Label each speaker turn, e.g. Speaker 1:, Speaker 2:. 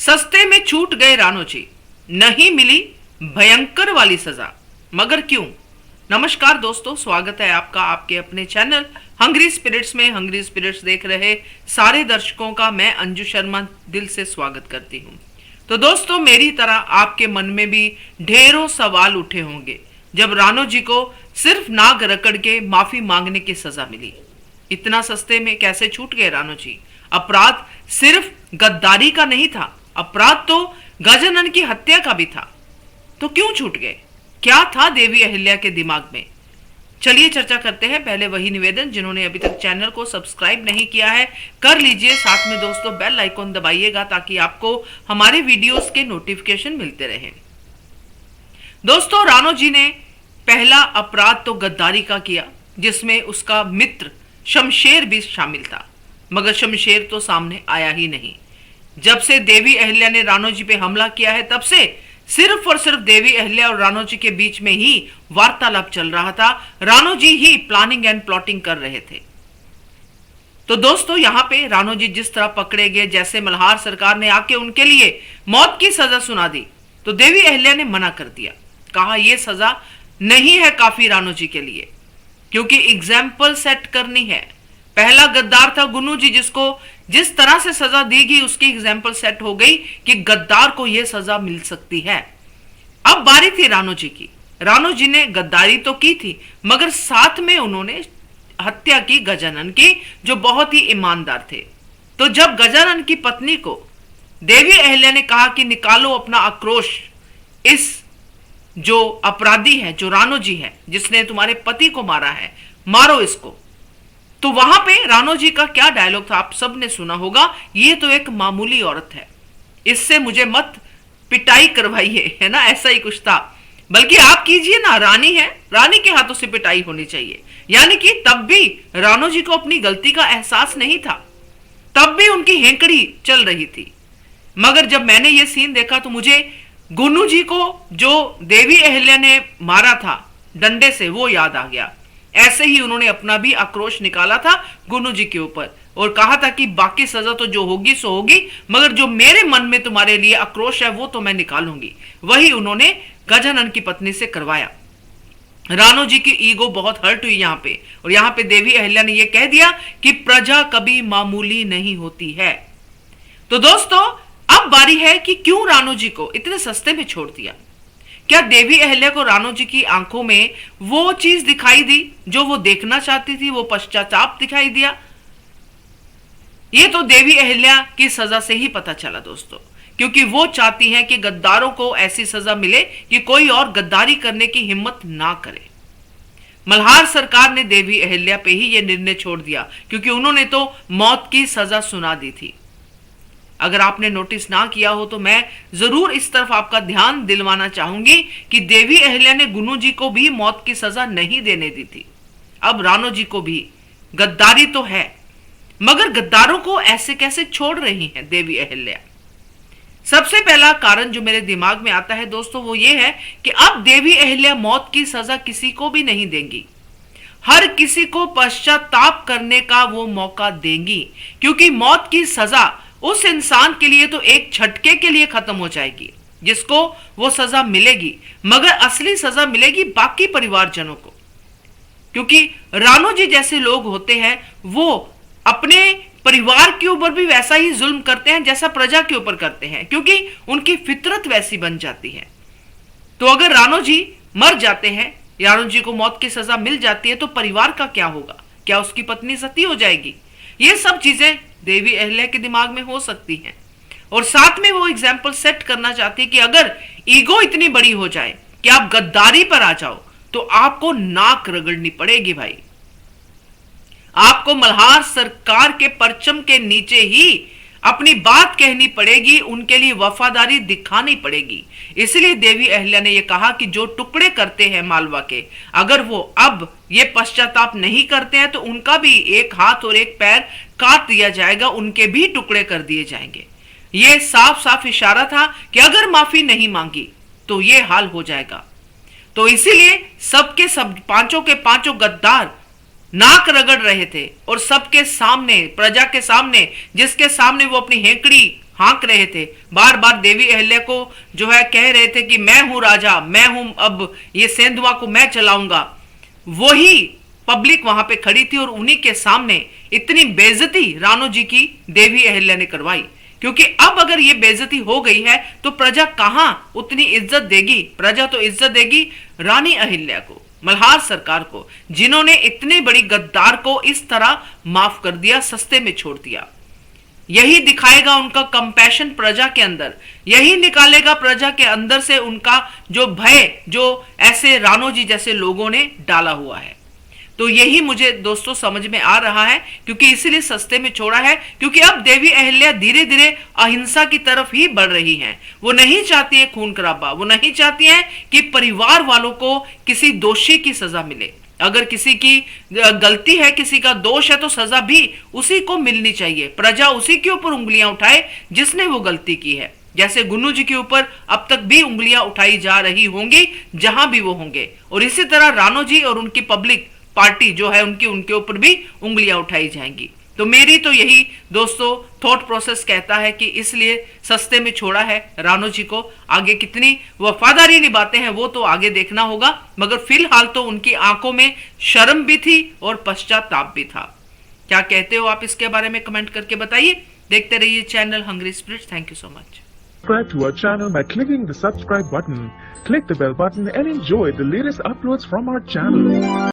Speaker 1: सस्ते में छूट गए रानो जी, नहीं मिली भयंकर वाली सजा, मगर क्यों। नमस्कार दोस्तों, स्वागत है आपका आपके अपने चैनल हंग्री स्पिरिट्स में। हंग्री स्पिरिट्स देख रहे सारे दर्शकों का मैं अंजू शर्मा दिल से स्वागत करती हूँ। तो दोस्तों, मेरी तरह आपके मन में भी ढेरों सवाल उठे होंगे जब रानो जी को सिर्फ नाक रगड़ के माफी मांगने की सजा मिली। इतना सस्ते में कैसे छूट गए रानो जी। अपराध सिर्फ गद्दारी का नहीं था, अपराध तो गजानन की हत्या का भी था। तो क्यों छूट गए, क्या था देवी अहिल्या के दिमाग में। चलिए चर्चा करते हैं। पहले वही निवेदन, जिन्होंने अभी तक चैनल को सब्सक्राइब नहीं किया है कर लीजिए, साथ में दोस्तों बेल आइकॉन दबाइएगा ताकि आपको हमारे वीडियोस के नोटिफिकेशन मिलते रहें। दोस्तों, रानो जी ने पहला अपराध तो गद्दारी का किया, जिसमें उसका मित्र शमशेर भी शामिल था, मगर शमशेर तो सामने आया ही नहीं। जब से देवी अहिल्या ने रानो जी पे हमला किया है, तब से सिर्फ और सिर्फ देवी अहिल्या और रानो जी के बीच में ही वार्तालाप चल रहा था। रानो जी ही प्लानिंग एंड प्लॉटिंग कर रहे थे। तो दोस्तों, यहाँ पे रानो जी जिस तरह पकड़े गए, जैसे मल्हार सरकार ने आके उनके लिए मौत की सजा सुना दी, तो देवी अहिल्या ने मना कर दिया, कहा यह सजा नहीं है काफी रानो जी के लिए, क्योंकि एग्जाम्पल सेट करनी है। पहला गद्दार था गुन्नू जी, जिसको जिस तरह से सजा दी गई उसकी एग्जाम्पल सेट हो गई कि गद्दार को यह सजा मिल सकती है। अब बारी थी रानो जी की। रानो जी ने गद्दारी तो की थी, मगर साथ में उन्होंने हत्या की गजानन की, जो बहुत ही ईमानदार थे। तो जब गजानन की पत्नी को देवी अहिल्या ने कहा कि निकालो अपना आक्रोश, इस जो अपराधी है, जो रानो जी है, जिसने तुम्हारे पति को मारा है, मारो इसको। तो वहां पे रानो जी का क्या डायलॉग था, आप सबने सुना होगा, ये तो एक मामूली औरत है, इससे मुझे मत पिटाई करवाइए, है ना, ऐसा ही कुछ था। बल्कि आप कीजिए ना, रानी है, रानी के हाथों से पिटाई होनी चाहिए। यानी कि तब भी रानो जी को अपनी गलती का एहसास नहीं था, तब भी उनकी हेंकड़ी चल रही थी। मगर जब मैंने ये सीन देखा तो मुझे गुन्नू जी को जो देवी अहिल्या ने मारा था डंडे से, वो याद आ गया। ऐसे ही उन्होंने अपना भी आक्रोश निकाला था गुन्नू जी के ऊपर और कहा था कि बाकी सजा तो जो होगी सो होगी, मगर जो मेरे मन में तुम्हारे लिए आक्रोश है वो तो मैं निकालूंगी। वही उन्होंने गजानन की पत्नी से करवाया। रानो जी की ईगो बहुत हर्ट हुई यहाँ पे, और यहाँ पे देवी अहिल्या ने यह कह दिया कि प्रजा कभी मामूली नहीं होती है। तो दोस्तों, अब बारी है कि क्यों रानो जी को इतने सस्ते में छोड़ दिया। क्या देवी अहिल्या को रानो जी की आंखों में वो चीज दिखाई दी जो वो देखना चाहती थी, वो पश्चाताप दिखाई दिया। ये तो देवी अहिल्या की सजा से ही पता चला दोस्तों, क्योंकि वो चाहती हैं कि गद्दारों को ऐसी सजा मिले कि कोई और गद्दारी करने की हिम्मत ना करे। मल्हार सरकार ने देवी अहिल्या पे ही ये निर्णय छोड़ दिया, क्योंकि उन्होंने तो मौत की सजा सुना दी थी। अगर आपने नोटिस ना किया हो तो मैं जरूर इस तरफ आपका ध्यान दिलवाना चाहूंगी कि देवी अहिल्या ने गुन्नू जी को भी मौत की सजा नहीं देने दी थी। अब रानो जी को भी गद्दारी तो है, मगर गद्दारों को ऐसे कैसे छोड़ रही हैं देवी अहिल्या। सबसे पहला कारण जो मेरे दिमाग में आता है दोस्तों, वो ये है कि अब देवी अहिल्या मौत की सजा किसी को भी नहीं देंगी, हर किसी को पश्चाताप करने का वो मौका देंगी, क्योंकि मौत की सजा उस इंसान के लिए तो एक झटके के लिए खत्म हो जाएगी जिसको वो सजा मिलेगी, मगर असली सजा मिलेगी बाकी परिवारजनों को। क्योंकि रानो जी जैसे लोग होते हैं वो अपने परिवार के ऊपर भी वैसा ही जुल्म करते हैं जैसा प्रजा के ऊपर करते हैं, क्योंकि उनकी फितरत वैसी बन जाती है। तो अगर रानो जी मर जाते हैं, रानो जी को मौत की सजा मिल जाती है, तो परिवार का क्या होगा, क्या उसकी पत्नी सती हो जाएगी। ये सब चीजें देवी अहिल्या के दिमाग में हो सकती हैं, और साथ में वो एग्जाम्पल सेट करना चाहती है कि अगर ईगो इतनी बड़ी हो जाए कि आप गद्दारी पर आ जाओ, तो आपको नाक रगड़नी पड़ेगी भाई। आपको मल्हार सरकार के परचम के नीचे ही अपनी बात कहनी पड़ेगी, उनके लिए वफादारी दिखानी पड़ेगी। इसलिए देवी अहिल्या ने यह कहा कि जो टुकड़े करते हैं मालवा के, अगर वो अब ये पश्चाताप नहीं करते हैं तो उनका भी एक हाथ और एक पैर काट दिया जाएगा, उनके भी टुकड़े कर दिए जाएंगे। ये साफ साफ इशारा था कि अगर माफी नहीं मांगी तो ये हाल हो जाएगा। तो इसीलिए सबके सब पांचों के पांचों गद्दार नाक रगड़ रहे थे और सबके सामने, प्रजा के सामने, जिसके सामने वो अपनी हेंकड़ी हाँक रहे थे, बार बार देवी अहिल्या को जो है कह रहे थे कि मैं हूं राजा, मैं हूं, अब ये सेंधवा को मैं चलाऊंगा, वही पब्लिक वहां पे खड़ी थी और उन्हीं के सामने इतनी बेइज्जती राणो जी की देवी अहिल्या ने करवाई। क्योंकि अब अगर ये बेइज्जती हो गई है तो प्रजा कहां उतनी इज्जत देगी? प्रजा तो इज्जत देगी रानी अहिल्या को, मल्हार सरकार को, जिन्होंने इतनी बड़ी गद्दार को इस तरह माफ कर दिया, सस्ते में छोड़ दिया। यही दिखाएगा उनका कंपैशन प्रजा के अंदर, यही निकालेगा प्रजा के अंदर से उनका जो भय, जो ऐसे राणो जी जैसे लोगों ने डाला हुआ है। तो यही मुझे दोस्तों समझ में आ रहा है, क्योंकि इसीलिए सस्ते में छोड़ा है, क्योंकि अब देवी अहिल्या धीरे धीरे अहिंसा की तरफ ही बढ़ रही हैं। वो नहीं चाहती है खून खराबा, वो नहीं चाहती है कि परिवार वालों को किसी दोषी की सजा मिले। अगर किसी की गलती है, किसी का दोष है, तो सजा भी उसी को मिलनी चाहिए। प्रजा उसी के ऊपर उंगलियां उठाए जिसने वो गलती की है। जैसे गुन्नू जी के ऊपर अब तक भी उंगलियां उठाई जा रही होंगी जहां भी वो होंगे, और इसी तरह राणो जी और उनकी पब्लिक पार्टी जो है उनके ऊपर भी उंगलियां उठाई जाएंगी। तो मेरी तो यही दोस्तों थॉट प्रोसेस कहता है कि इसलिए सस्ते में छोड़ा है राणो जी को। आगे कितनी वफादारी निभाते हैं वो तो आगे देखना होगा, मगर फिलहाल तो उनकी आंखों में शर्म भी थी और पश्चाताप भी था। क्या कहते हो आप इसके बारे में कमेंट करके बताइए। देखते रहिए channel hungry spirits. Thank you so much.
Speaker 2: Subscribe to our channel by clicking the subscribe button. Click the bell button and enjoy the latest uploads from our channel.